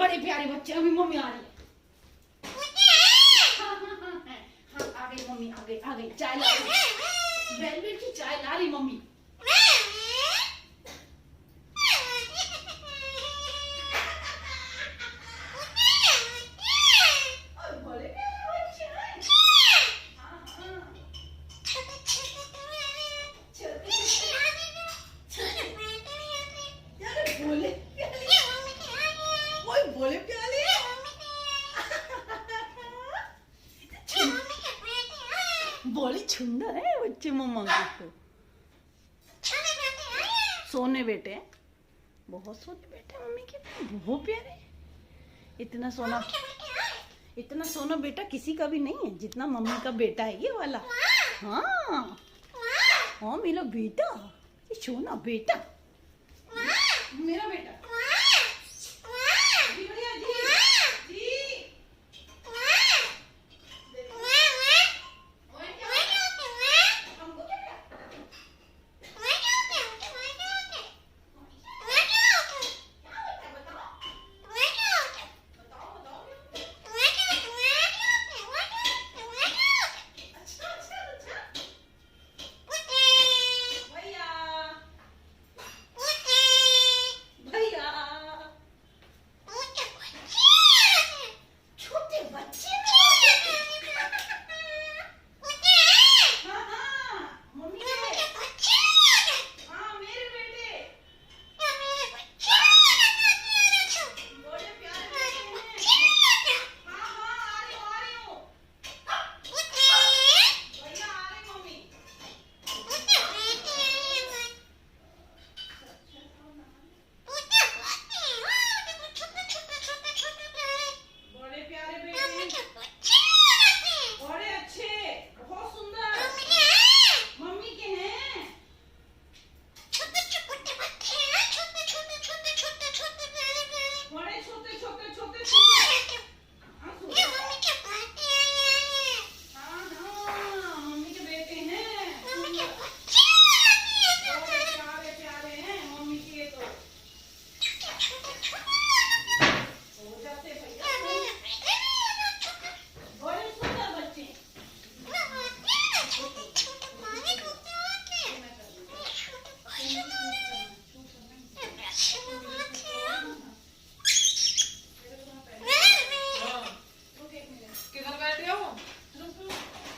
बड़े प्यारे बच्चे। अभी मम्मी आ रही है। हाँ, आ गई मम्मी, आ गई चाय ला रही। वेलवेट की चाय ला रही मम्मी। बोले प्याले बोले छुंदर है बच्चे मम्मा को। सोने बेटे, बहुत सोने बेटे मम्मी के, बहुत प्यारे। इतना सोना बेटा किसी का भी नहीं है जितना मम्मी का बेटा है ये वाला। हाँ हाँ मेरा बेटा, ये सोना बेटा, मेरा बेटा।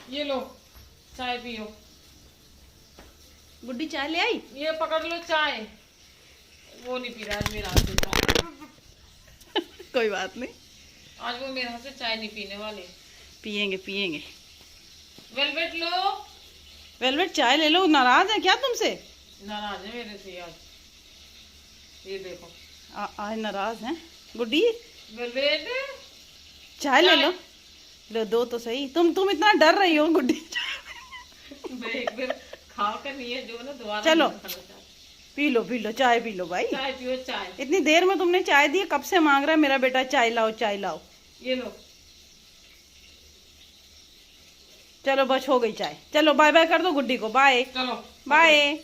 ये लो चाय पियो। गुड्डी चाय ले आई। ये पकड़ लो चाय। वो नहीं पी रहा आज मेरे हाथ से चाय। कोई बात नहीं, आज वो मेरे हाथ से चाय नहीं पीने वाले। पियेंगे। वेलवेट लो। वेलवेट चाय ले लो। नाराज है क्या तुमसे? नाराज है मेरे से आज। ये देखो आज नाराज है गुड्डी। वेलवेट चाय ले लो दो तो सही। तुम इतना डर रही हो गुड्डी। एक बार खा कर नहीं है जो ना दोबारा। चलो पी लो चाय पी लो भाई। चाय पियो चाय। इतनी देर में तुमने चाय दी, कब से मांग रहा है मेरा बेटा चाय लाओ चाय लाओ। ये लो। चलो बस हो गई चाय। चलो बाय बाय कर दो गुड्डी को। बाय चलो बाय।